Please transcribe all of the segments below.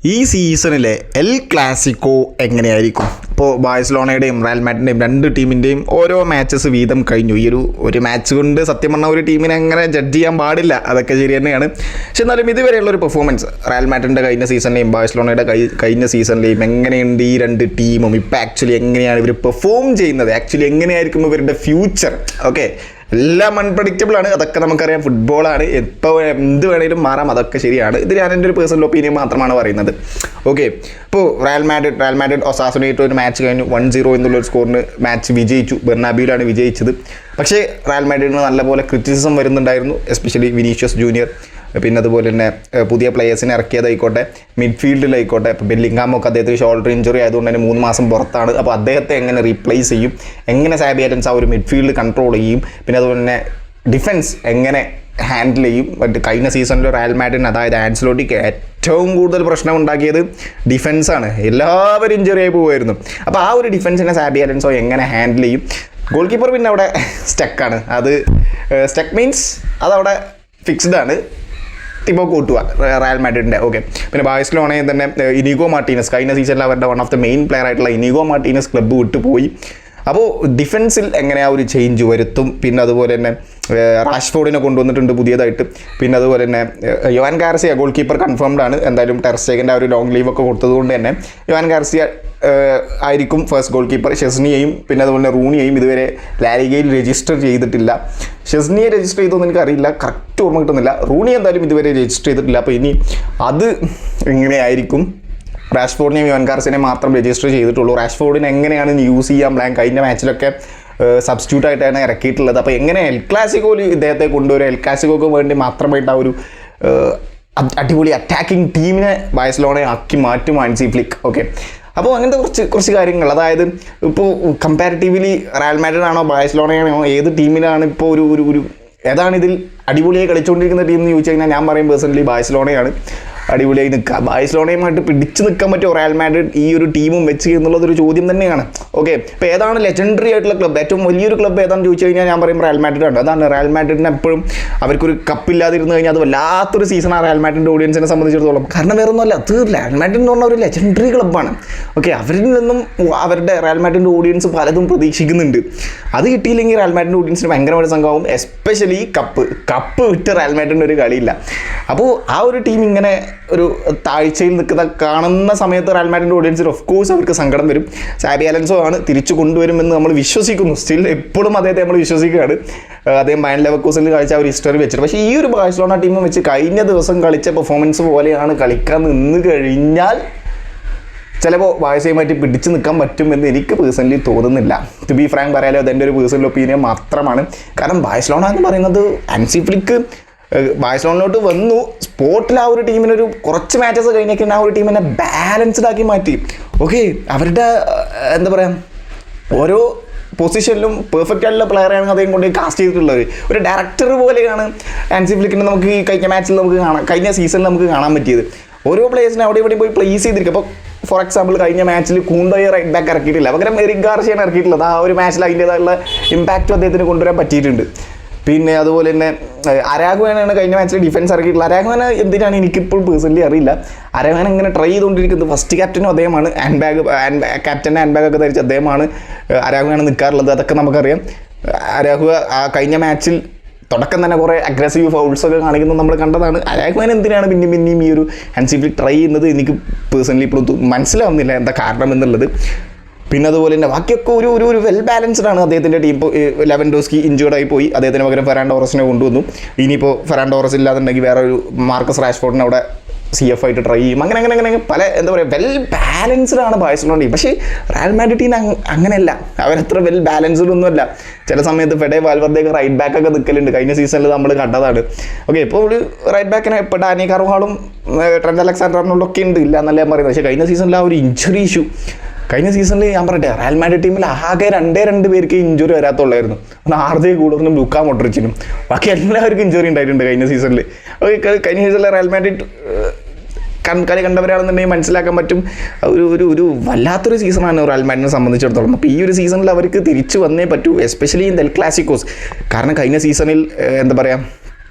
ഈ സീസണിലെ El Clasico എങ്ങനെയായിരിക്കും? ഇപ്പോൾ ബാഴ്സലോണയുടെയും റയൽ മാഡ്രിഡിൻ്റെയും രണ്ട് ടീമിൻ്റെയും ഓരോ മാച്ചസ് വീതം കഴിഞ്ഞു. ഈ ഒരു മാച്ച് കൊണ്ട് സത്യം പറഞ്ഞാൽ ഒരു ടീമിനെ അങ്ങനെ ജഡ്ജ് ചെയ്യാൻ പാടില്ല, അതൊക്കെ ശരി തന്നെയാണ്. പക്ഷെ എന്നാലും ഇതുവരെയുള്ള ഒരു പെർഫോമൻസ് റയൽ മാഡ്രിഡിൻ്റെ കഴിഞ്ഞ സീസണിലെയും ബാഴ്സലോണയുടെ കഴിഞ്ഞ സീസണിലെയും എങ്ങനെയുണ്ട് ഈ രണ്ട് ടീമും ഇപ്പം ആക്ച്വലി എങ്ങനെയാണ് ഇവർ പെർഫോം ചെയ്യുന്നത്, ആക്ച്വലി എങ്ങനെയായിരിക്കും ഇവരുടെ ഫ്യൂച്ചർ? ഓക്കെ, എല്ലാം അൺപ്രഡിക്റ്റബിൾ ആണ്, അതൊക്കെ നമുക്കറിയാം. ഫുട്ബോളാണ്, എപ്പോൾ എന്ത് വേണേലും മാറാം, അതൊക്കെ ശരിയാണ്. ഇത് ഞാൻ എൻ്റെ ഒരു പേഴ്സണൽ ഒപ്പീനിയൻ മാത്രമാണ് പറയുന്നത്. ഓക്കെ, ഇപ്പോൾ റയൽ മാഡ്രിഡ് ഒസാസുനയായിട്ട് ഒരു മാച്ച് കഴിഞ്ഞു 1-0 എന്നുള്ളൊരു സ്കോറിന് മാച്ച് വിജയിച്ചു. ബെർണാബ്യൂവിലാണ് വിജയിച്ചത്. പക്ഷേ റയൽ മാഡ്രിഡിന് നല്ലപോലെ ക്രിറ്റിസിസം വരുന്നുണ്ടായിരുന്നു, എസ്പെഷ്യലി വിനീഷ്യസ് ജൂനിയർ, പിന്നെ അതുപോലെ തന്നെ പുതിയ പ്ലെയേഴ്സിനെ ഇറക്കിയതായിക്കോട്ടെ, മിഡ്ഫീൽഡിലായിക്കോട്ടെ. ഇപ്പോൾ ബെല്ലിംഗാമൊക്കെ അദ്ദേഹത്തിന് ഷോൾഡർ ഇഞ്ചുറി ആയതുകൊണ്ട് തന്നെ 3 മാസം പുറത്താണ്. അപ്പോൾ അദ്ദേഹത്തെ എങ്ങനെ റീപ്ലേസ് ചെയ്യും, എങ്ങനെ സാബി അലൻസ് ആ ഒരു മിഡ്ഫീൽഡ് കൺട്രോൾ ചെയ്യും, പിന്നെ അതുപോലെ തന്നെ ഡിഫൻസ് എങ്ങനെ ഹാൻഡിൽ ചെയ്യും? കഴിഞ്ഞ സീസണിൽ റയൽ മാഡ്രിഡിന്, അതായത് ആൻസലോട്ടിക്ക് ഏറ്റവും കൂടുതൽ പ്രശ്നം ഉണ്ടാക്കിയത് ഡിഫൻസാണ്. എല്ലാവരും ഇഞ്ചുറി ആയി പോകുമായിരുന്നു. അപ്പോൾ ആ ഒരു ഡിഫൻസിനെ സാബി അലൻസോ എങ്ങനെ ഹാൻഡിൽ ചെയ്യും? ഗോൾ കീപ്പർ പിന്നെ അവിടെ സ്റ്റക്കാണ്. അത് സ്റ്റക്ക് മീൻസ് അതവിടെ ഫിക്സ്ഡ് ആണ്. ടിബോ കോർട്ടുവ റയൽ മാഡ്രിഡിൻ്റെ. ഓക്കെ, പിന്നെ ബാഴ്സലോണയിൽ തന്നെ ഇനിഗോ മാർട്ടീനസ്, കഴിഞ്ഞ സീസണിൽ അവരുടെ one of the main player ആയിട്ടുള്ള ഇനിഗോ മാർട്ടീനസ് ക്ലബ്ബ് വിട്ടുപോയി. അപ്പോൾ ഡിഫൻസിൽ എങ്ങനെ ആ ഒരു ചേഞ്ച് വരുത്തും? പിന്നെ അതുപോലെ തന്നെ റാഷ്ഫോർഡിനെ കൊണ്ടുവന്നിട്ടുണ്ട് പുതിയതായിട്ട്. പിന്നെ അതുപോലെ തന്നെ Yoane Garcia goal keeper confirmed ആണ്. എന്തായാലും ടെർ സ്റ്റേഗൻ്റെ ആ ഒരു ലോങ് ലീവ് ഒക്കെ കൊടുത്തതുകൊണ്ട് തന്നെ യോവാൻ ഗാർസിയ ആയിരിക്കും ഫസ്റ്റ് ഗോൾ കീപ്പർ. ഷെസ്നിയെയും പിന്നെ അതുപോലെ തന്നെ റൂണിയെയും ഇതുവരെ ലാലിഗയിൽ രജിസ്റ്റർ ചെയ്തിട്ടില്ല. ഷെസ്നിയെ രജിസ്റ്റർ ചെയ്തോന്ന് എനിക്കറിയില്ല, കറക്റ്റ് ഓർമ്മ കിട്ടുന്നില്ല. റൂണി എന്തായാലും ഇതുവരെ രജിസ്റ്റർ ചെയ്തിട്ടില്ല. അപ്പോൾ ഇനി അത് എങ്ങനെയായിരിക്കും? റാഷ്ഫോർഡിനെയും യോവാൻ ഗാർസിയനെയും മാത്രം രജിസ്റ്റർ ചെയ്തിട്ടുള്ളൂ. റാഷ്ഫോർഡിനെ എങ്ങനെയാണ് യൂസ് ചെയ്യാൻ പ്ലാൻ? കഴിഞ്ഞ മാച്ചിലൊക്കെ സബ്സ്റ്റിറ്റ്യൂട്ട് ആയിട്ടാണ് ഇറക്കിയിട്ടുള്ളത്. അപ്പോൾ എങ്ങനെ എൽ ക്ലാസിക്കോയിൽ ഇദ്ദേഹത്തെ കൊണ്ടുവരും? എൽ ക്ലാസിക്കോക്ക് വേണ്ടി മാത്രമായിട്ട് ആ ഒരു അടിപൊളി അറ്റാക്കിംഗ് ടീമിനെ ബാഴ്സലോണയെ ആക്കി മാറ്റും ഹാൻസി ഫ്ലിക്ക്. ഓക്കെ, അപ്പോൾ അങ്ങനത്തെ കുറച്ച് കാര്യങ്ങൾ, അതായത് ഇപ്പോൾ കമ്പാരിറ്റീവ്ലി റയൽ മാഡ്രിഡ് ആണോ ബാഴ്സലോണയാണോ ഏത് ടീമിലാണ് ഇപ്പോൾ ഒരു ഏതാണ് ഇതിൽ അടിപൊളിയായി കളിച്ചുകൊണ്ടിരിക്കുന്ന ടീം എന്ന് ചോദിച്ചു കഴിഞ്ഞാൽ ഞാൻ പറയും പേഴ്സണലി ബാഴ്സലോണയാണ് അടിപൊളിയായി നിൽക്കുക. ബാഴ്സലോണയുമായിട്ട് പിടിച്ചു നിൽക്കാൻ പറ്റുമോ റയൽ മാഡ്രിഡ് ഈ ഒരു ടീമും വെച്ച് എന്നുള്ളതൊരു ചോദ്യം തന്നെയാണ്. ഓക്കെ, ഇപ്പോൾ ഏതാണ് ലെജൻഡറി ആയിട്ടുള്ള ക്ലബ്ബ്, ഏറ്റവും വലിയൊരു ക്ലബ്ബ് ഏതാണെന്ന് ചോദിച്ചു കഴിഞ്ഞാൽ ഞാൻ പറയും റയൽ മാഡ്രിഡ് ആണ്. അതാണ് റയൽ മാഡ്രിഡിന് എപ്പോഴും അവർക്കൊരു കപ്പില്ലാതിരുന്നു കഴിഞ്ഞാൽ അത് വല്ലാത്തൊരു സീസണാണ് റയൽ മാഡ്രിഡിൻ്റെ ഓഡിയൻസിനെ സംബന്ധിച്ചിടത്തോളം. കാരണം വേറെ ഒന്നുമല്ല, അത് റയൽ മാഡ്രിഡ് എന്ന് പറഞ്ഞ ഒരു ലെജൻഡറി ക്ലബ്ബാണ്. ഓക്കെ, അവരിൽ നിന്നും അവരുടെ റയൽ മാഡ്രിഡിൻ്റെ ഓഡിയൻസ് പലതും പ്രതീക്ഷിക്കുന്നുണ്ട്. അത് കിട്ടിയില്ലെങ്കിൽ റയൽ മാഡ്രിഡിൻ്റെ ഓഡിയൻസിന് ഭയങ്കരമായിട്ട് സംഘമാവും. എസ്പെഷ്യലി കപ്പ് വിട്ട് റയൽ മാഡ്രിഡിൻ്റെ ഒരു കളിയില്ല. അപ്പോൾ ആ ഒരു ടീം ഇങ്ങനെ ഒരു താഴ്ചയിൽ നിൽക്കുന്ന കാണുന്ന സമയത്ത് റയൽ മാഡ്രിഡിൻ്റെ ഓഡിയൻസിൽ ഓഫ് കോഴ്സ് അവർക്ക് സങ്കടം വരും. സാബി അലൻസോ ആണ് തിരിച്ചു കൊണ്ടുവരുമെന്ന് നമ്മൾ വിശ്വസിക്കുന്നു. സ്റ്റിൽ എപ്പോഴും അദ്ദേഹത്തെ നമ്മൾ വിശ്വസിക്കുകയാണ്. അദ്ദേഹം ബയർ ലെവർകൂസനിൽ കളിച്ച ഒരു ഹിസ്റ്ററി വെച്ചിട്ട്. പക്ഷേ ഈ ഒരു ബാഴ്സലോണ ടീമും വെച്ച് കഴിഞ്ഞ ദിവസം കളിച്ച പെർഫോമൻസ് പോലെയാണ് കളിക്കാൻ നിന്ന് കഴിഞ്ഞാൽ ചിലപ്പോൾ ബാഴ്സയുമായിട്ട് പിടിച്ചു നിൽക്കാൻ പറ്റുമെന്ന് എനിക്ക് പേഴ്സണലി തോന്നുന്നില്ല. ടു ബി ഫ്രാങ്ക് പറയാലോ, അതെൻ്റെ ഒരു പേഴ്സണൽ ഒപ്പീനിയൻ മാത്രമാണ്. കാരണം ബാഴ്സലോണ എന്ന് പറയുന്നത് ഹാൻസി ഫ്ലിക്ക് ബാഴ്സലോണയിലോട്ട് വന്നു, സ്പോട്ടിൽ ആ ഒരു ടീമിനൊരു കുറച്ച് മാച്ചസ് കഴിഞ്ഞൊക്കെ ആ ഒരു ടീമിനെ ബാലൻസ്ഡ് ആക്കി മാറ്റി. ഓക്കെ, അവരുടെ എന്താ പറയുക, ഓരോ പൊസിഷനിലും പെർഫെക്റ്റ് ആയിട്ടുള്ള പ്ലെയറാണ് അദ്ദേഹം കൊണ്ട് കാസ്റ്റ് ചെയ്തിട്ടുള്ളത്. ഒരു ഡയറക്ടർ പോലെയാണ് ഹാൻസി ഫ്ലിക്കിനെ നമുക്ക് ഈ കഴിഞ്ഞ മാച്ചിൽ നമുക്ക് കാണാം, കഴിഞ്ഞ സീസണിൽ നമുക്ക് കാണാൻ പറ്റിയത്. ഓരോ പ്ലേയേഴ്സിനെ അവിടെ ഇവിടെ പോയി പ്ലേസ് ചെയ്തിരിക്കും. അപ്പോൾ ഫോർ എക്സാമ്പിൾ കഴിഞ്ഞ മാച്ചിൽ കൂണ്ടോയെ റൈറ്റ് ബാക്ക് ഇറക്കിയിട്ടില്ല, പകരം എറിക് ഗാർസിയയാണ് ഇറക്കിയിട്ടുള്ളത്. ആ ഒരു മാച്ചിൽ അതിൻ്റേതായുള്ള ഇമ്പാക്റ്റും അദ്ദേഹത്തിന് കൊണ്ടുവരാൻ പറ്റിയിട്ടുണ്ട്. പിന്നെ അതുപോലെ തന്നെ അരാഗ്വേനാണ് കഴിഞ്ഞ മാച്ചിൽ ഡിഫൻസ് ഇറക്കിയിട്ടുള്ളത്. അരാഗ്വേന എന്തിനാണ് എനിക്കിപ്പോൾ പേഴ്സണലി അറിയില്ല. അരാഗ്വേന ഇങ്ങനെ ട്രൈ ചെയ്തുകൊണ്ടിരിക്കുന്നത്. ഫസ്റ്റ് ക്യാപ്റ്റനും അദ്ദേഹമാണ്, ക്യാപ്റ്റൻ്റെ ഹാൻഡ് ബാഗൊക്കെ ധരിച്ച് അദ്ദേഹമാണ് അരാഗ്വേന നിൽക്കാറുള്ളത്. അതൊക്കെ നമുക്കറിയാം. അരാഗ്വ ആ കഴിഞ്ഞ മാച്ചിൽ തുടക്കം തന്നെ കുറേ അഗ്രസീവ് ഫൗൾസൊക്കെ കാണിക്കുന്നത് നമ്മൾ കണ്ടതാണ്. അരാഗ്വേന എന്തിനാണ് പിന്നെയും ഈ ഒരു ഹാൻസി ഫ്ലിക്ക് ട്രൈ ചെയ്യുന്നത് എനിക്ക് പേഴ്സണലി ഇപ്പോഴും മനസ്സിലാവുന്നില്ല എന്താ കാരണം എന്നുള്ളത്. പിന്നെ അതുപോലെ തന്നെ ബാക്കിയൊക്കെ ഒരു വെൽ ബാലൻസ്ഡ് ആണ് അദ്ദേഹത്തിൻ്റെ ടീം. ഇപ്പോൾ ലെവൻഡോസ്കി ഇഞ്ചേർഡായി പോയി, അദ്ദേഹത്തിന് പകരം ഫെറാൻ ടോറസിനെ കൊണ്ടുവന്നു. ഇനിയിപ്പോൾ ഫെറാൻ ടോറസ് ഇല്ലാതുണ്ടെങ്കിൽ വേറെ ഒരു മാർക്കസ് റാഷ്ഫോർഡിനെ അവിടെ CF ആയിട്ട് ട്രൈ ചെയ്യും. അങ്ങനെ പല എന്താ പറയുക വെൽ ബാലൻസ്ഡ് ആണ് ബാഴ്സലോണ ടീം. പക്ഷേ റയൽ മാഡ്രിഡ് ടീം അങ്ങനെയല്ല, അവരത്ര വെൽ ബാലൻസ്ഡ് ഒന്നുമല്ല. ചില സമയത്ത് ഫെഡെ വാൽവർദ്ദേയൊക്കെ റൈറ്റ് ബാക്കൊക്കെ നിൽക്കലുണ്ട്. കഴിഞ്ഞ സീസണിൽ നമ്മൾ കണ്ടതാണ്. ഓക്കെ, ഇപ്പോൾ ഒരു റൈറ്റ് ബാക്കിനെ ഇപ്പോൾ ഡാനി കാർവാളും ട്രെന്റ് അലക്സാണ്ടർ-ആർണോൾഡൊക്കെ ഉണ്ട്, ഇല്ല എന്നല്ല ഞാൻ പറയുന്നത്. പക്ഷേ കഴിഞ്ഞ സീസണിൽ ആ ഒരു ഇഞ്ചുറി ഇഷ്യൂ, കഴിഞ്ഞ സീസണിൽ ഞാൻ പറയട്ടെ റയൽ മാഡ്രിഡ് ടീമിൽ ആകെ 2 പേർക്ക് ഇഞ്ചുറി വരാത്തുള്ളായിരുന്നു. ഒന്ന് ആർജെ കൂളറിനും ലൂക്കാ മോഡ്രിച്ചിനും. ബാക്കി എല്ലാവർക്കും ഇഞ്ചുറി ഉണ്ടായിട്ടുണ്ട് കഴിഞ്ഞ സീസണിൽ. കഴിഞ്ഞ സീസണിൽ റയൽ മാഡ്രിഡ് കളി കണ്ടവരാണെന്നുണ്ടെങ്കിൽ മനസ്സിലാക്കാൻ പറ്റും. ഒരു വല്ലാത്തൊരു സീസണാണ് റയൽ മാഡ്രിഡിനെ സംബന്ധിച്ചിടത്തോളം. അപ്പോൾ ഈ ഒരു സീസണിൽ അവർക്ക് തിരിച്ചു വന്നേ പറ്റൂ, എസ്പെഷ്യലി ഇൻ എൽ ക്ലാസിക്കോസ്. കാരണം കഴിഞ്ഞ സീസണിൽ എന്താ പറയുക,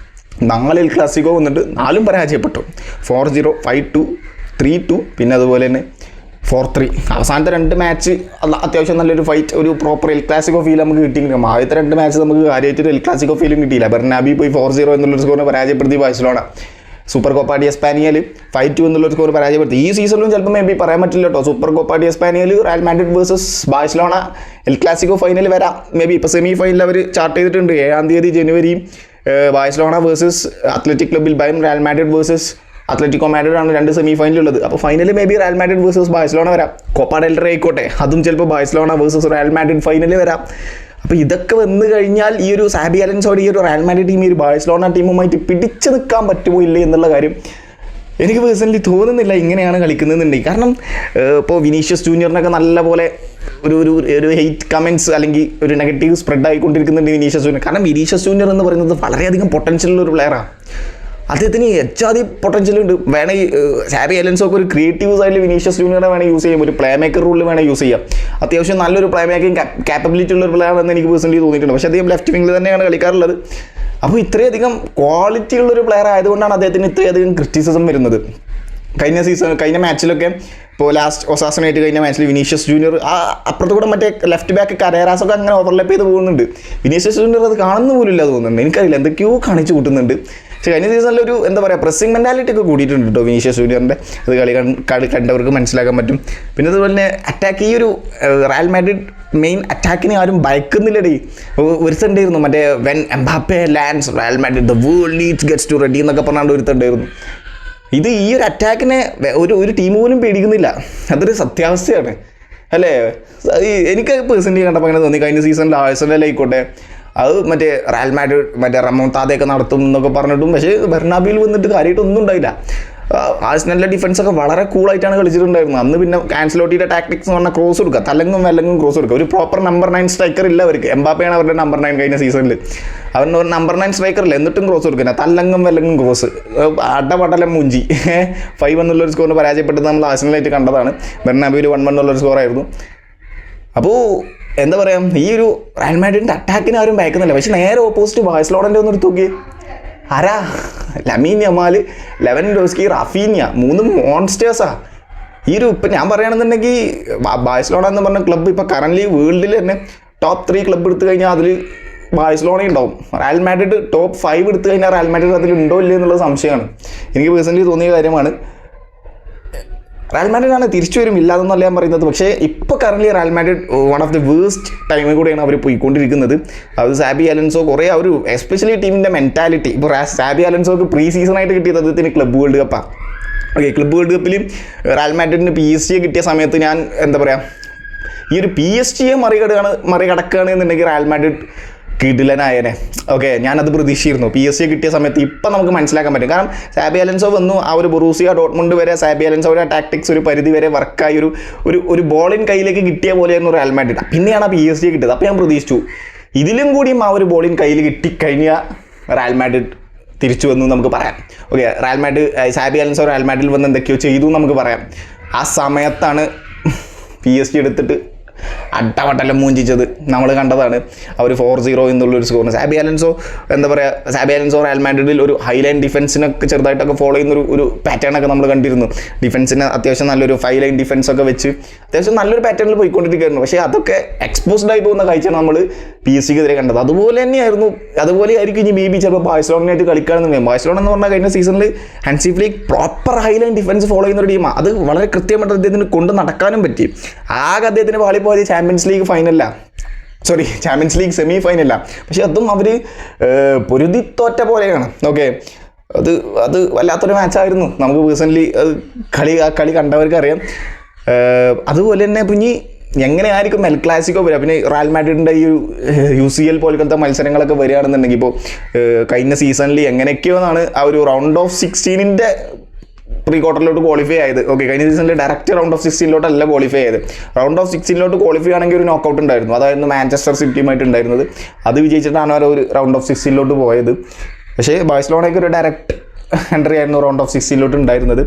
4 എൽ ക്ലാസിക്കോ വന്നിട്ട് 4 പരാജയപ്പെട്ടു. 4-0, 5-2, 3-2, പിന്നെ അതുപോലെ തന്നെ 4-3. അവസാനത്തെ 2 മാച്ച് അത്യാവശ്യം നല്ലൊരു ഫൈറ്റ്, ഒരു പ്രോപ്പർ എൽ ക്ലാസിക്കോ ഫീൽ നമുക്ക് കിട്ടിയെങ്കിലും ആദ്യത്തെ 2 മാച്ച് നമുക്ക് കാര്യമായിട്ടൊരു എൽ ക്ലാസിക്കോ ഫീലും കിട്ടിയില്ല. ബെർനാബി പോയി 4-0 എന്നുള്ളൊരു സ്കോറിനെ പരാജയപ്പെടുത്തി ബാഴ്സലോണ. സൂപ്പർ കോപ്പ ഡി എസ്പാനിയയിൽ 5-2 എന്നുള്ളൊരു സ്കോർ പരാജയപ്പെടുത്തി. ഈ സീസണിലും ചിലപ്പോൾ മേ ബി പറയാൻ പറ്റില്ല കേട്ടോ. സൂപ്പർ കോപ്പ ഡി എസ്പാനിയയിൽ Real Madrid versus Barcelona El Clasico final വരാം. മേ ബി ഇപ്പോൾ സെമി ഫൈനൽ അവർ ചാർട്ട് ചെയ്തിട്ടുണ്ട്. 7-ാം തീയതി January Barcelona versus Athletic club ബിൽബായും Real Madrid versus Atletico Madrid ആണ് 2 സെമി ഫൈനലുള്ളത്. അപ്പോൾ final maybe Real Madrid versus Barcelona വരാം. കോപ്പ ഡെൽ റേ ആയിക്കോട്ടെ, അതും ചിലപ്പോൾ Barcelona versus Real Madrid final വരാം. അപ്പോൾ ഇതൊക്കെ വന്നു കഴിഞ്ഞാൽ ഈ ഒരു സാബി അലൻസോയുടെ ഈ ഒരു റയൽ മാഡ്രിഡ് ടീം ഈ ഒരു ബാഴ്സലോണ ടീമുമായിട്ട് പിടിച്ചു നിൽക്കാൻ പറ്റുമോ ഇല്ലേ എന്നുള്ള കാര്യം എനിക്ക് പേഴ്സണലി തോന്നുന്നില്ല ഇങ്ങനെയാണ് കളിക്കുന്നതെന്നുണ്ടെങ്കിൽ. കാരണം ഇപ്പോൾ വിനീഷ്യസ് ജൂനിയറിനൊക്കെ നല്ല പോലെ ഒരു ഹെയ്റ്റ് കമൻറ്റ്സ് അല്ലെങ്കിൽ ഒരു നെഗറ്റീവ് സ്പ്രെഡ് ആയിക്കൊണ്ടിരിക്കുന്നുണ്ട് വിനീഷ്യസ് ജൂനിയർ. കാരണം വിനീഷ്യസ് ജൂനിയർ എന്ന് പറയുന്നത് വളരെയധികം പൊട്ടൻഷ്യലുള്ള ഒരു പ്ലെയറാണ്. അദ്ദേഹത്തിന് എച്ചാതി പൊട്ടൻഷ്യൽ ഉണ്ട്. വേണമെങ്കിൽ സാബി അലൻസോക്ക് ഒരു ക്രിയേറ്റീവ് സൈഡിൽ വിനീഷ്യസ് ജൂനിയറെ വേണേൽ യൂസ് ചെയ്യാം, ഒരു പ്ലേ മേക്കർ റൂളിൽ വേണേൽ യൂസ് ചെയ്യാം. അത്യാവശ്യം നല്ലൊരു പ്ലേ മേക്കിംഗ് കാപ്പബിലിറ്റി ഉള്ള ഒരു പ്ലെയർ എന്ന് എനിക്ക് പേഴ്സണലി തോന്നിയിട്ടുണ്ട്. പക്ഷേ അദ്ദേഹം ലെഫ്റ്റ് വിങ്ങിൽ തന്നെയാണ് കളിക്കാറുള്ളത്. അപ്പോൾ ഇത്രയധികം ക്വാളിറ്റി ഉള്ളൊരു പ്ലെയർ ആയതുകൊണ്ടാണ് അദ്ദേഹത്തിന് ഇത്രയധികം ക്രിറ്റിസിസം വരുന്നത്. കഴിഞ്ഞ മാച്ചിലൊക്കെ ഇപ്പോൾ ലാസ്റ്റ് ഒസാസനായിട്ട് കഴിഞ്ഞ മാച്ചിൽ വിനീഷ്യസ് ജൂനിയർ അപ്പുറത്ത് കൂടെ മറ്റേ ലെഫ്റ്റ് ബാക്ക് കരേറാസൊക്കെ അങ്ങനെ ഓവർലാപ്പ് ചെയ്ത് പോകുന്നുണ്ട്. വിനീഷ്യസ് ജൂനിയർ അത് കാണുന്ന പോലും ഇല്ല തോന്നുന്നുണ്ട്. എനിക്കറിയില്ല, എന്തൊക്കെയോ കാണിച്ചു കൂട്ടുന്നുണ്ട്. പക്ഷേ കഴിഞ്ഞ സീസണിലൊരു എന്താ പറയുക പ്രസ്സിംഗ് മെൻറ്റാലിറ്റി ഒക്കെ കൂടിയിട്ടുണ്ട് കേട്ടോ വിനീഷ്യസ് ജൂനിയറിൻ്റെ. അത് കളി കണ്ടവർക്ക് മനസ്സിലാക്കാൻ പറ്റും. പിന്നെ അതുപോലെ തന്നെ അറ്റാക്ക്, ഈ ഒരു റയൽ മാഡ്രിഡ് മെയിൻ അറ്റാക്കിനെ ആരും ഭയക്കുന്നില്ലടേ. ഒരുത്തുണ്ടായിരുന്നു മറ്റേ when Mbappe lands Real Madrid the world leads gets to ready എന്നൊക്കെ പറഞ്ഞാണ്ട് ഒരുത്തുണ്ടായിരുന്നു. ഇത് ഈ ഒരു അറ്റാക്കിനെ ഒരു ടീം പോലും പേടിക്കുന്നില്ല. അതൊരു സത്യാവസ്ഥയാണ് അല്ലേ? എനിക്ക് പേഴ്സണലി കണ്ടപ്പോൾ അങ്ങനെ തോന്നി. കഴിഞ്ഞ സീസണിൽ ആഴ്സണലായിക്കോട്ടെ, അത് മറ്റേ റയൽ മാഡ്രിഡ് മറ്റേ റമോൺതാദയൊക്കെ നടത്തും എന്നൊക്കെ പറഞ്ഞിട്ടും പക്ഷേ ബെർനാബിയിൽ വന്നിട്ട് കാര്യമായിട്ടൊന്നും ഉണ്ടായില്ല. ആഴ്സണലിലെ ഡിഫൻസൊക്കെ വളരെ കൂളായിട്ടാണ് കളിച്ചിട്ടുണ്ടായിരുന്നത്. അന്ന് പിന്നെ ആൻസലോട്ടിയുടെ ടാക്ടിക്സ് എന്ന് പറഞ്ഞാൽ ക്രോസ് കൊടുക്കുക, തലങ്ങും വെല്ലങ്ങും ക്രോസ് കൊടുക്കുക. ഒരു പ്രോപ്പർ നമ്പർ 9 സ്ട്രൈക്കർ ഇല്ല അവർക്ക്. എംബാപ്പയാണ് അവരുടെ നമ്പർ 9 കഴിഞ്ഞ സീസണിൽ. അവരുടെ ഒരു നമ്പർ 9 സ്ട്രൈക്കർ ഇല്ല, എന്നിട്ടും ക്രോസ് കൊടുക്കുന്നത് തല്ലങ്ങും വെല്ലങ്ങും ക്രോസ്, അടപടലം മൂഞ്ചി. 5 എന്നുള്ളൊരു സ്കോറിന് പരാജയപ്പെട്ടത് നമ്മൾ ആഴ്സണലായിട്ട് കണ്ടതാണ്. ബെർനാബിയിൽ 1-1 എന്നുള്ളൊരു സ്കോറായിരുന്നു. അപ്പോൾ എന്താ പറയുക, ഈ ഒരു റയൽ മാഡ്രിഡിൻ്റെ അറ്റാക്കിന് ആരും ഭയക്കുന്നില്ല. പക്ഷേ നേരെ ഓപ്പോസിറ്റ് ബാഴ്സലോണൻ്റെ ഒന്ന് എടുത്ത് നോക്കി, ആരാ? ലമീൻ യമാൽ, ലെവൻഡോസ്കി, റാഫീനിയ, 3 മോൺസ്റ്റേഴ്സാണ്. ഈ ഒരു ഇപ്പം ഞാൻ പറയുകയാണെന്നുണ്ടെങ്കിൽ ബാഴ്സലോണ എന്ന് പറഞ്ഞ ക്ലബ്ബ് ഇപ്പോൾ കറൻ്റ്ലി വേൾഡിൽ തന്നെ ടോപ്പ് 3 ക്ലബ്ബ് എടുത്തു കഴിഞ്ഞാൽ അതിൽ ബാഴ്സലോണ ഉണ്ടാവും. റയൽ മാഡ്രിഡ് ടോപ്പ് 5 എടുത്തു കഴിഞ്ഞാൽ റയൽ മാഡ്രിഡ് അതിൽ ഉണ്ടോ ഇല്ലേ എന്നുള്ളത് സംശയമാണ്. എനിക്ക് പേഴ്സണലി തോന്നിയ കാര്യമാണ്. റയൽ മാഡ്രിഡ് ആണ് തിരിച്ചു വരും, ഇല്ലാതെന്നല്ല ഞാൻ പറയുന്നത്. പക്ഷേ ഇപ്പോൾ currently Real Madrid one of the waste ടൈമിൽ കൂടെയാണ് അവർ പോയിക്കൊണ്ടിരിക്കുന്നത്. അത് സാബി അലൻസോ കുറേ ഒരു എസ്പെഷ്യലി ടീമിൻ്റെ മെൻറ്റാലിറ്റി. ഇപ്പോൾ സാബി അലൻസോക്ക് പ്രീ സീസണായിട്ട് കിട്ടിയത് അദ്ദേഹത്തിന് ക്ലബ്ബ് വേൾഡ് കപ്പാണ്. ഓക്കെ, ക്ലബ്ബ് വേൾഡ് കപ്പിൽ റയൽ മാഡ്രിഡിന് PSG കിട്ടിയ സമയത്ത് ഞാൻ എന്താ പറയുക, ഈ ഒരു PSG മറികടക്കുകയാണ് എന്നുണ്ടെങ്കിൽ റയൽ മാഡ്രിഡ് കിടിലനായനെ. ഓക്കെ, ഞാനത് പ്രതീക്ഷിച്ചിരുന്നു. PSG കിട്ടിയ സമയത്ത് ഇപ്പം നമുക്ക് മനസ്സിലാക്കാൻ പറ്റും. കാരണം സാബി അലൻസോ വന്നു, ആ ഒരു ബൊറൂസിയ ഡോട്ട്മുണ്ട് വരെ സാബി അലൻസോയുടെ ടാക്ടിക്സ് ഒരു പരിധി വരെ വർക്കായി ഒരു ബോളിൻ കയ്യിലേക്ക് കിട്ടിയ പോലെയായിരുന്നു റയൽ മാഡ്രിഡ്. പിന്നെയാണ് ആ PSG കിട്ടിയത്. അപ്പോൾ ഞാൻ പ്രതീക്ഷിച്ചു ഇതിലും കൂടിയും ആ ഒരു ബോളിൻ കയ്യിൽ കിട്ടിക്കഴിഞ്ഞാൽ റയൽ മാഡ്രിഡ് തിരിച്ചു വന്നു നമുക്ക് പറയാം. Okay, Real Madrid Xabi Alonso Real മാഡ്രിഡിൽ വന്ന് എന്തൊക്കെയോ ചെയ്തു നമുക്ക് പറയാം. ആ സമയത്താണ് PSG എടുത്തിട്ട് അട്ടവട്ടെല്ലാം മൂഞ്ചിച്ചത് നമ്മൾ കണ്ടതാണ്. ആ ഒരു 4-0 എന്നുള്ളൊരു സ്കോറിന് സാബി അലൻസോ എന്താ പറയുക, സാബി അലൻസോ റയൽ മാഡ്രിഡിൽ ഒരു ഹൈലൈൻ ഡിഫൻസിനൊക്കെ ചെറുതായിട്ടൊക്കെ ഫോളോ ചെയ്യുന്ന ഒരു പാറ്റേണൊക്കെ നമ്മൾ കണ്ടിരുന്നു. ഡിഫൻസിന് അത്യാവശ്യം നല്ലൊരു 5 ലൈൻ ഡിഫൻസൊക്കെ വെച്ച് അത്യാവശ്യം നല്ലൊരു പാറ്റേണിൽ പോയിക്കൊണ്ടിരിക്കുകയായിരുന്നു. പക്ഷേ അതൊക്കെ എക്സ്പോസ്ഡ് ആയി പോകുന്ന കാഴ്ചയാണ് നമ്മൾ PSG-ക്കെതിരെ കണ്ടത്. അതുപോലെ തന്നെയായിരുന്നു, അതുപോലെ ആയിരിക്കും ഇനി BB ചിലപ്പോൾ ബാഴ്സലോണയായിട്ട് കളിക്കുകയാണെന്നുണ്ടെങ്കിൽ. ബാഴ്സലോണ എന്ന് പറഞ്ഞാൽ കഴിഞ്ഞ സീസണിൽ ഹാൻസി Flick proper Highline defence follow ചെയ്യുന്ന ഒരു ടീമാണ്. അത് വളരെ കൃത്യമായിട്ട് അദ്ദേഹത്തിന് കൊണ്ട് നടക്കാനും പറ്റി. ആകെ അദ്ദേഹത്തിന് വാളിപ്പോയത് ചാമ്പ്യൻസ് ലീഗ് ഫൈനലാണ്, ചാമ്പ്യൻസ് ലീഗ് സെമി ഫൈനലാണ്. പക്ഷെ അതും അവർ പൊരുതി തോറ്റ പോലെയാണ്. ഓക്കെ, അത് വല്ലാത്തൊരു മാച്ചായിരുന്നു. നമുക്ക് പേഴ്സണലി കളി കണ്ടവർക്ക് അറിയാം. അതുപോലെ തന്നെ പിന്നെ എങ്ങനെയായിരിക്കും എൽ ക്ലാസിക്കോ വരിക? പിന്നെ റയൽ മാഡ്രിഡിൻ്റെ ഈ UCL പോലത്തെ മത്സരങ്ങളൊക്കെ വരികയാണെന്നുണ്ടെങ്കിൽ ഇപ്പോൾ കഴിഞ്ഞ സീസണിൽ എങ്ങനെയൊക്കെയോന്നാണ് ആ ഒരു റൗണ്ട് ഓഫ് 16 പ്രീ ക്വാർട്ടറിലോട്ട് ക്വാളിഫൈ ആയത്. ഓക്കെ, കഴിഞ്ഞ സീസണിൽ ഡയറക്റ്റ് റൗണ്ട് ഓഫ് 16 ക്വാളിഫൈ ആയത്. റൗണ്ട് ഓഫ് 16 ക്വാളിഫൈ ആണെങ്കിൽ ഒരു നോക്കൗട്ട് ഉണ്ടായിരുന്നു. അതായിരുന്നു മാഞ്ചസ്റ്റർ സിറ്റിയുമായിട്ട് ഉണ്ടായിരുന്നത്. അത് വിജയിച്ചിട്ടാണ് അവർ ഒരു റൗണ്ട് ഓഫ് 16 പോയത്. പക്ഷേ ബാഴ്സലോണയ്ക്ക് ഒരു ഡയറക്റ്റ് എൻട്രി ആയിരുന്നു റൗണ്ട് ഓഫ് 16 ഉണ്ടായിരുന്നത്.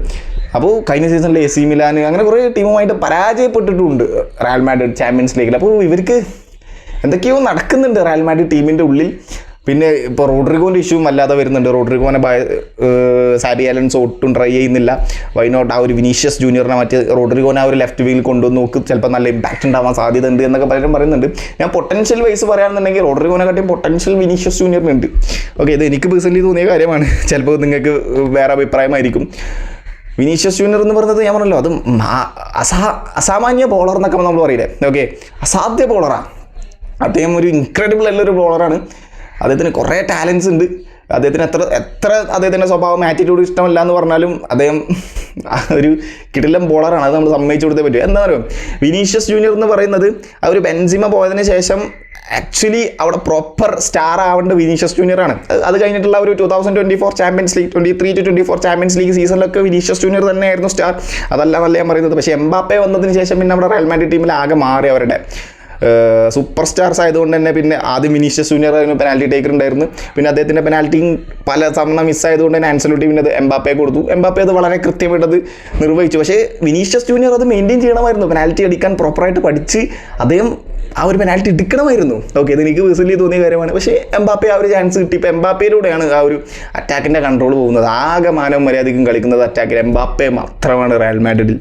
അപ്പോൾ കഴിഞ്ഞ സീസണിൽ AC മിലാൻ അങ്ങനെ കുറേ ടീമുമായിട്ട് പരാജയപ്പെട്ടിട്ടുണ്ട് റയൽ മാഡ്രിഡ് ചാമ്പ്യൻസ് ലീഗിൽ. അപ്പോൾ ഇവർക്ക് എന്തൊക്കെയോ നടക്കുന്നുണ്ട് റയൽ മാഡ്രിഡ് ടീമിൻ്റെ ഉള്ളിൽ. പിന്നെ ഇപ്പോൾ റോഡ്രിഗോൻ്റെ ഇഷ്യൂവും അല്ലാതെ വരുന്നുണ്ട്. റോഡ്രിഗോനെ സാബി അലൻസോ ഒട്ടും ട്രൈ ചെയ്യുന്നില്ല. വൈ നോട്ട് ആ ഒരു വിനീഷ്യസ് ജൂനിയറിനെ മറ്റ് റോഡ്രിഗോനെ ആ ഒരു ലെഫ്റ്റ് വിങ്ങിൽ കൊണ്ടുവന്ന് നോക്ക്, ചിലപ്പോൾ നല്ല ഇമ്പാക്റ്റ് ഉണ്ടാവാൻ സാധ്യത ഉണ്ട് എന്നൊക്കെ പലരും പറയുന്നുണ്ട്. ഞാൻ പൊട്ടൻഷ്യൽ വൈസ് പറയുകയാണെന്നുണ്ടെങ്കിൽ റോഡ്രിഗോനെക്കാട്ടിയും പൊട്ടൻഷ്യൽ വിനീഷ്യസ് ജൂനിയറിനുണ്ട്. ഓക്കെ, ഇത് എനിക്ക് പേഴ്സണലി തോന്നിയ കാര്യമാണ്. ചിലപ്പോൾ നിങ്ങൾക്ക് വേറെ അഭിപ്രായമായിരിക്കും. വിനീഷ്യസ് ജൂനിയർ എന്ന് പറയുന്നത് ഞാൻ പറഞ്ഞല്ലോ, അത് അസാമാന്യ ബോളർ എന്നൊക്കെ നമ്മൾ പറയില്ലേ. ഓക്കെ, അസാധ്യ ബോളറാണ് അദ്ദേഹം. ഒരു ഇൻക്രെഡിബിൾ ഉള്ളൊരു ബോളറാണ്. അദ്ദേഹത്തിന് കുറേ ടാലൻസ് ഉണ്ട്. അദ്ദേഹത്തിന് എത്ര അദ്ദേഹത്തിൻ്റെ സ്വഭാവം ആറ്റിറ്റ്യൂഡ് ഇഷ്ടമല്ല എന്ന് പറഞ്ഞാലും അദ്ദേഹം ഒരു കിടിലൻ ബോളറാണ്. അത് നമ്മൾ സമ്മതിച്ചു കൊടുത്തേ പറ്റും. എന്താ പറയുക, വിനീഷ്യസ് ജൂനിയർ എന്ന് പറയുന്നത് ആ ഒരു ബെൻസിമ പോയതിന് ശേഷം ആക്ച്വലി അവിടെ പ്രോപ്പർ സ്റ്റാർ ആവേണ്ട വിനീഷ്യസ് ജൂനിയറാണ്. അത് കഴിഞ്ഞിട്ടുള്ള ഒരു 2024 ചാമ്പ്യൻസ് ലീഗ് 23-24 ചാമ്പ്യൻസ് ലീഗ് സീസണിലൊക്കെ വിനീഷ്യസ് ജൂനിയർ തന്നെയായിരുന്നു സ്റ്റാർ. അതല്ല ഞാൻ പറയുന്നത്. പക്ഷേ എംബാപ്പെ വന്നതിന് ശേഷം പിന്നെ അവിടെ റയൽ മാഡ്രിഡ് ടീമിൽ ആകെ മാറി. അവരുടെ സൂപ്പർ സ്റ്റാർസ് ആയതുകൊണ്ട് തന്നെ പിന്നെ ആദ്യം വിനീഷ്യസ് ജൂനിയർ ആയിരുന്നു പെനാൽറ്റി ടേക്കർ ഉണ്ടായിരുന്നു. പിന്നെ അദ്ദേഹത്തിൻ്റെ പെനാൽറ്റിയും പല തവണ മിസ്സായതുകൊണ്ട് തന്നെ ആൻസലോട്ടി പിന്നെ അത് എംബാപ്പയെ കൊടുത്തു. എംബാപ്പെ അത് വളരെ കൃത്യമായിട്ടത് നിർവഹിച്ചു. പക്ഷേ വിനീഷ്യസ് ജൂനിയർ അത് മെയിൻറ്റെയിൻ ചെയ്യണമായിരുന്നു. പെനാൽറ്റി അടിക്കാൻ പ്രോപ്പറായിട്ട് പഠിച്ച് അദ്ദേഹം ആ ഒരു പെനാൽറ്റി എടുക്കണമായിരുന്നു. ഓക്കെ, ഇത് എനിക്ക് പേഴ്സണലി തോന്നിയ കാര്യമാണ്. പക്ഷേ എംബാപ്പെ ആ ഒരു ചാൻസ് കിട്ടി. ഇപ്പോൾ എംബാപ്പയിലൂടെയാണ് ആ ഒരു അറ്റാക്കിൻ്റെ കൺട്രോൾ പോകുന്നത്. ആകെ മാനവും മര്യാദയ്ക്കും കളിക്കുന്നത് അറ്റാക്കിൽ എംബാപ്പെ മാത്രമാണ് റയൽ മാഡ്രിഡിൽ.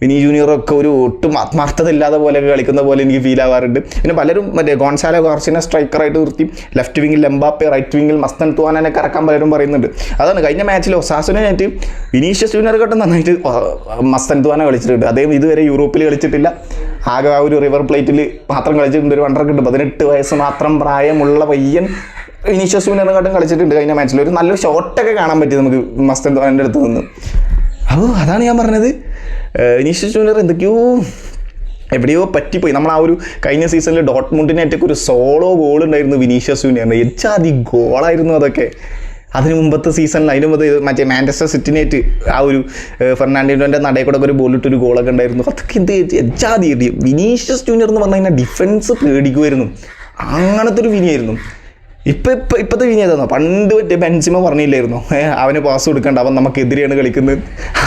വിനി ജൂനിയറൊക്കെ ഒരു ഒട്ടും ആത്മാർത്ഥത ഇല്ലാതെ പോലെയൊക്കെ കളിക്കുന്ന പോലെ എനിക്ക് ഫീൽ ആവാറുണ്ട്. പിന്നെ പലരും മറ്റേ ഗോൺസാലോ ഗാർസിനെ സ്ട്രൈക്കറായിട്ട് നിർത്തി ലെഫ്റ്റ് വിങ്ങിൽ എംബാപ്പെ, റൈറ്റ് വിങ്ങിൽ മസ്തൻ തുവാനെ കറക്കാൻ പലരും പറയുന്നുണ്ട്. അതാണ് കഴിഞ്ഞ മാച്ചിൽ ഒസാസുനായിട്ട് വിനീഷ്യസ് ജൂനിയർ ഘട്ടം നന്നായിട്ട് മസ്തൻ തുവാനെ കളിച്ചിട്ടുണ്ട്. അദ്ദേഹം ഇതുവരെ യൂറോപ്പിൽ കളിച്ചിട്ടില്ല. ആകെ ആ ഒരു റിവർ പ്ലേറ്റിൽ മാത്രം കളിച്ചിട്ടുണ്ട്. ഒരു വണ്ടർ കിട്ടും. 18 വയസ്സ് മാത്രം പ്രായമുള്ള പയ്യൻ വിനീഷ്യസ് ജൂനിയറിനെക്കാട്ടും കളിച്ചിട്ടുണ്ട് കഴിഞ്ഞ മാച്ചിൽ. ഒരു നല്ലൊരു ഷോട്ടൊക്കെ കാണാൻ പറ്റി നമുക്ക് മസ്തൻ തുവാൻ്റെ അടുത്ത് നിന്ന്. അപ്പോൾ അതാണ് ഞാൻ പറഞ്ഞത്, വിനീഷ്യസ് ജൂനിയർ എവിടെയോ പറ്റിപ്പോയി. നമ്മൾ ആ ഒരു കഴിഞ്ഞ സീസണിൽ ഡോട്ട്മുണ്ടിനായിട്ടൊക്കെ ഒരു സോളോ ഗോൾ ഉണ്ടായിരുന്നു വിനീഷ്യസ് ജൂനിയറിന്. എച്ചാതി ഗോളായിരുന്നു അതൊക്കെ. അതിന് മുമ്പത്തെ സീസണിൽ അതിന് മുമ്പ് മറ്റേ മാഞ്ചസ്റ്റർ സിറ്റിനായിട്ട് ആ ഒരു ഫെർണാണ്ടിനോൻ്റെ നടയിൽ കൂടെ ഒരു ബോളിട്ടൊരു ഗോളൊക്കെ ഉണ്ടായിരുന്നു. അതൊക്കെ എച്ചാതി വിനീഷ്യസ് ജൂനിയർ എന്ന് പറഞ്ഞു കഴിഞ്ഞാൽ ഡിഫൻസ് പേടിക്കുമായിരുന്നു. അങ്ങനത്തെ ഒരു വിനിയായിരുന്നു. ഇപ്പോഴത്തെ വിനി ഏതാണോ, പണ്ട് മറ്റേ ബെൻസിമ പറഞ്ഞില്ലായിരുന്നു അവന് പാസ് കൊടുക്കണ്ട, അവൻ നമുക്കെതിരെയാണ് കളിക്കുന്നത്.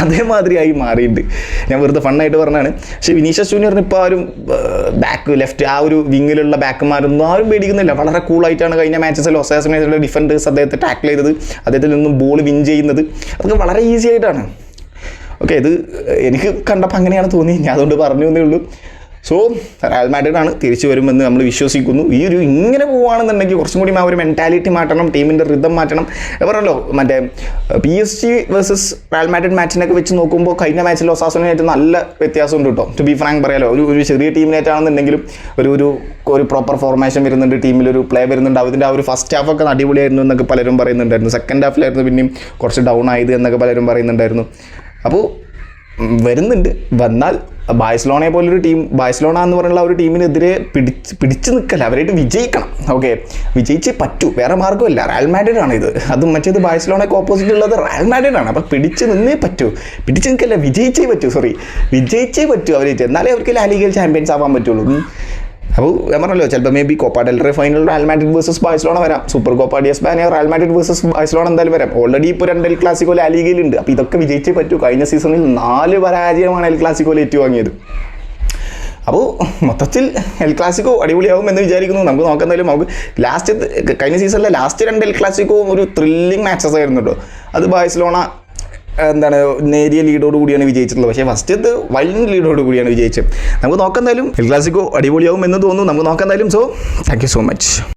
അതേമാതിരിയായി മാറിയിട്ടുണ്ട്. ഞാൻ വെറുതെ ഫണ്ണായിട്ട് പറഞ്ഞാണ്. പക്ഷേ വിനീഷ്യസ് ജൂനിയറിന് ഇപ്പോൾ ആരും ബാക്ക് ലെഫ്റ്റ് ആ ഒരു വിങ്ങിലുള്ള ബാക്കുമാരൊന്നും ആരും പേടിക്കുന്നില്ല. വളരെ കൂളായിട്ടാണ് കഴിഞ്ഞ മാച്ചസിൽ ഒസാസുനായിട്ടുള്ള ഡിഫൻഡേഴ്സ് അദ്ദേഹത്തെ ടാക്കിൾ ചെയ്തത്, അദ്ദേഹത്തിൽ നിന്നും ബോൾ വിൻ ചെയ്യുന്നത്. അതൊക്കെ വളരെ ഈസി ആയിട്ടാണ്. ഓക്കെ, ഇത് എനിക്ക് കണ്ടപ്പോൾ അങ്ങനെയാണ് തോന്നി. ഞാൻ അതുകൊണ്ട് പറഞ്ഞു എന്നേ ഉള്ളൂ. സോ റയൽ മാഡ്രിഡാണ് തിരിച്ചു വരുമെന്ന് നമ്മൾ വിശ്വസിക്കുന്നു. ഇങ്ങനെ പോവുകയാണെന്നുണ്ടെങ്കിൽ കുറച്ചും കൂടി ആ ഒരു മെൻറ്റാലിറ്റി മാറ്റണം, ടീമിൻ്റെ റിതം മാറ്റണം. പറഞ്ഞല്ലോ മറ്റേ PSG വേഴ്സസ് റയൽ മാഡ്രിഡ് മാച്ചിനൊക്കെ വെച്ച് നോക്കുമ്പോൾ കഴിഞ്ഞ മാച്ചിൽ ഒസാസുനായിട്ട് നല്ല വ്യത്യാസമുണ്ട് കേട്ടോ. ടു ബി ഫ്രാങ്ക് പറയാലോ, ഒരു ചെറിയ ടീമിനായിട്ടാണെന്നുണ്ടെങ്കിലും ഒരു പ്രോപ്പർ ഫോർമേഷൻ വരുന്നുണ്ട്, ടീമിലൊരു പ്ലേ വരുന്നുണ്ട്. അതിൻ്റെ ആ ഒരു ഫസ്റ്റ് ഹാഫൊക്കെ അടിപൊളിയായിരുന്നു എന്നൊക്കെ പലരും പറയുന്നുണ്ടായിരുന്നു. സെക്കൻഡ് ഹാഫിലായിരുന്നു പിന്നെയും കുറച്ച് ഡൗൺ ആയത് എന്നൊക്കെ പലരും പറയുന്നുണ്ടായിരുന്നു. അപ്പോൾ വരുന്നുണ്ട്. വന്നാൽ ബാഴ്സലോണയെ പോലൊരു ടീം, ബാഴ്സലോണ എന്ന് പറയുന്ന ഒരു ടീമിനെതിരെ പിടിച്ച് നിൽക്കല്ല, അവരായിട്ട് വിജയിക്കണം. ഓക്കെ, വിജയിച്ചേ പറ്റൂ, വേറെ മാർഗ്ഗമില്ല. റയൽ മാഡ്രിഡാണ് ഇത്. അതും മറ്റേത് ബാഴ്സലോണയ്ക്ക് ഓപ്പോസിറ്റ് ഉള്ളത് റയൽ മാഡ്രിഡാണ്. അപ്പോൾ പിടിച്ച് നിന്നേ പറ്റൂ, പിടിച്ച് നിൽക്കല്ല, വിജയിച്ചേ പറ്റൂ അവരായിട്ട്. എന്നാലേ അവർക്ക് ലാ ലീഗയിൽ ചാമ്പ്യൻസ് ആവാൻ പറ്റുള്ളൂ. അപ്പോൾ ഞാൻ പറഞ്ഞല്ലോ, ചിലപ്പോൾ maybe Copa del Rey final Real Madrid versus Barcelona വരാം. Super Copa de Espana Real Madrid versus Barcelona എന്തായാലും വരാം. ഓൾറെഡി ഇപ്പോൾ 2 എൽ ക്ലാസിക്കോ ലാ ലീഗയിലുണ്ട്. അപ്പോൾ ഇതൊക്കെ വിജയിച്ചേ പറ്റൂ. കഴിഞ്ഞ സീസണിൽ 4 പരാജയമാണ് എൽ ക്ലാസിക്കോയിൽ ഏറ്റുവാങ്ങിയത്. അപ്പോൾ മൊത്തത്തിൽ എൽ ക്ലാസിക്കോ അടിപൊളിയാവും എന്ന് വിചാരിക്കുന്നു. നമുക്ക് നോക്കാം. എന്തായാലും നമുക്ക് കഴിഞ്ഞ സീസണിലെ ലാസ്റ്റ് 2 എൽ ക്ലാസിക്കോ ഒരു ത്രില്ലിംഗ് മാച്ചസ് ആയിരുന്നു കേട്ടോ. അത് ബാഴ്സലോണ നേരിയ ലീഡോട് കൂടിയാണ് വിജയിച്ചിട്ടുള്ളത്. പക്ഷേ ഫസ്റ്റ് വൈൽഡ് ലീഡോട് കൂടിയാണ് വിജയിച്ചത്. നമുക്ക് നോക്കാം. എന്തായാലും എൽ ക്ലാസിക്കോ അടിപൊളിയാവും എന്ന് തോന്നുന്നു. നമുക്ക് നോക്കാം എന്തായാലും. So thank you so much.